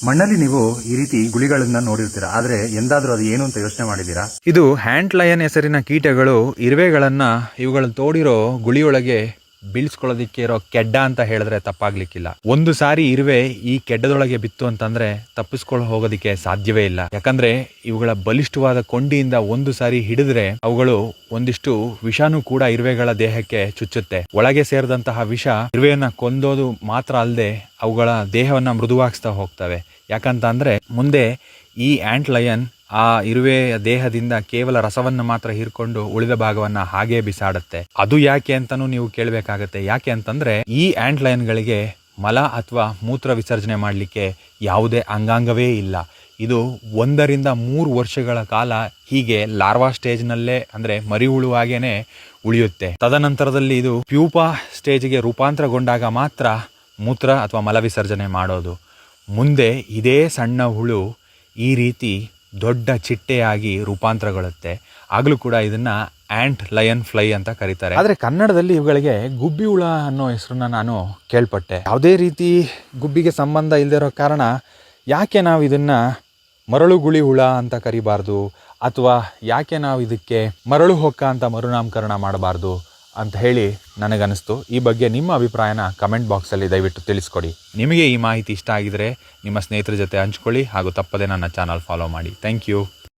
ಮಣ್ಣಲ್ಲಿ ನೀವು ಈ ರೀತಿ ಗುಳಿಗಳನ್ನ ನೋಡಿರ್ತೀರಾ, ಆದ್ರೆ ಎಂದಾದ್ರೂ ಅದು ಏನು ಅಂತ ಯೋಚನೆ ಮಾಡಿದ್ದೀರಾ? ಇದು ಹ್ಯಾಂಟ್ ಲಯನ್ ಹೆಸರಿನ ಕೀಟಗಳು ಇರುವೆಗಳನ್ನ ಇವುಗಳನ್ನ ತೋಡಿರೋ ಗುಳಿಯೊಳಗೆ ಬೀಳ್ಸ್ಕೊಳ್ಳೋದಿಕ್ಕೆ ಇರೋ ಕೆಡ್ಡ ಅಂತ ಹೇಳಿದ್ರೆ ತಪ್ಪಾಗ್ಲಿಕ್ಕಿಲ್ಲ. ಒಂದು ಸಾರಿ ಇರುವೆ ಈ ಕೆಡ್ಡದೊಳಗೆ ಬಿತ್ತು ಅಂತಂದ್ರೆ ತಪ್ಪಿಸ್ಕೊಂಡು ಹೋಗೋದಿಕ್ಕೆ ಸಾಧ್ಯವೇ ಇಲ್ಲ. ಯಾಕಂದ್ರೆ ಇವುಗಳ ಬಲಿಷ್ಠವಾದ ಕೊಂಡಿಯಿಂದ ಒಂದು ಸಾರಿ ಹಿಡಿದ್ರೆ ಅವುಗಳು ಒಂದಿಷ್ಟು ವಿಷಾನು ಕೂಡ ಇರುವೆಗಳ ದೇಹಕ್ಕೆ ಚುಚ್ಚುತ್ತೆ. ಒಳಗೆ ಸೇರಿದಂತಹ ವಿಷ ಇರುವೆಯನ್ನ ಕೊಂದೋದು ಮಾತ್ರ ಅಲ್ಲದೆ ಅವುಗಳ ದೇಹವನ್ನ ಮೃದುವಾಗಿಸ್ತಾ ಹೋಗ್ತವೆ. ಯಾಕಂತ ಅಂದ್ರೆ ಮುಂದೆ ಈ ಆಂಟ್ ಲಯನ್ ಆ ಇರುವೆಯ ದೇಹದಿಂದ ಕೇವಲ ರಸವನ್ನು ಮಾತ್ರ ಹೀರ್ಕೊಂಡು ಉಳಿದ ಭಾಗವನ್ನ ಹಾಗೇ ಬಿಸಾಡುತ್ತೆ. ಅದು ಯಾಕೆ ಅಂತಾನೂ ನೀವು ಕೇಳಬೇಕಾಗತ್ತೆ. ಯಾಕೆ ಅಂತಂದ್ರೆ ಈ ಆಂಟ್ ಲಯನ್ಗಳಿಗೆ ಮಲ ಅಥವಾ ಮೂತ್ರ ವಿಸರ್ಜನೆ ಮಾಡಲಿಕ್ಕೆ ಯಾವುದೇ ಅಂಗಾಂಗವೇ ಇಲ್ಲ. ಇದು 1 ರಿಂದ 3 ವರ್ಷಗಳ ಕಾಲ ಹೀಗೆ ಲಾರ್ವಾ ಸ್ಟೇಜ್ನಲ್ಲೇ ಅಂದ್ರೆ ಮರಿಹುಳುವಾಗೇನೆ ಉಳಿಯುತ್ತೆ. ತದನಂತರದಲ್ಲಿ ಇದು ಪ್ಯೂಪಾ ಸ್ಟೇಜ್ಗೆ ರೂಪಾಂತರಗೊಂಡಾಗ ಮಾತ್ರ ಮೂತ್ರ ಅಥವಾ ಮಲ ವಿಸರ್ಜನೆ ಮಾಡೋದು. ಮುಂದೆ ಇದೇ ಸಣ್ಣ ಹುಳು ಈ ರೀತಿ ದೊಡ್ಡ ಚಿಟ್ಟೆಯಾಗಿ ರೂಪಾಂತರಗೊಳ್ಳುತ್ತೆ. ಆಗಲೂ ಕೂಡ ಇದನ್ನ ಆಂಟ್ ಲಯನ್ ಫ್ಲೈ ಅಂತ ಕರೀತಾರೆ. ಆದರೆ ಕನ್ನಡದಲ್ಲಿ ಇವುಗಳಿಗೆ ಗುಬ್ಬಿ ಹುಳ ಅನ್ನೋ ಹೆಸರನ್ನ ನಾನು ಕೇಳ್ಪಟ್ಟೆ. ಯಾವುದೇ ರೀತಿ ಗುಬ್ಬಿಗೆ ಸಂಬಂಧ ಇಲ್ಲದಿರೋ ಕಾರಣ ಯಾಕೆ ನಾವು ಇದನ್ನ ಮರಳು ಗುಳಿ ಹುಳ ಅಂತ ಕರಿಬಾರ್ದು, ಅಥವಾ ಯಾಕೆ ನಾವು ಇದಕ್ಕೆ ಮರಳು ಹೊಕ್ಕ ಅಂತ ಮರುನಾಮಕರಣ ಮಾಡಬಾರ್ದು ಅಂತ ಹೇಳಿ ನನಗನ್ನಿಸ್ತು. ಈ ಬಗ್ಗೆ ನಿಮ್ಮ ಅಭಿಪ್ರಾಯನ ಕಮೆಂಟ್ ಬಾಕ್ಸಲ್ಲಿ ದಯವಿಟ್ಟು ತಿಳಿಸ್ಕೊಡಿ. ನಿಮಗೆ ಈ ಮಾಹಿತಿ ಇಷ್ಟ ಆಗಿದರೆ ನಿಮ್ಮ ಸ್ನೇಹಿತರ ಜೊತೆ ಹಂಚ್ಕೊಳ್ಳಿ ಹಾಗೂ ತಪ್ಪದೆ ನನ್ನ ಚಾನಲ್ ಫಾಲೋ ಮಾಡಿ. Thank you.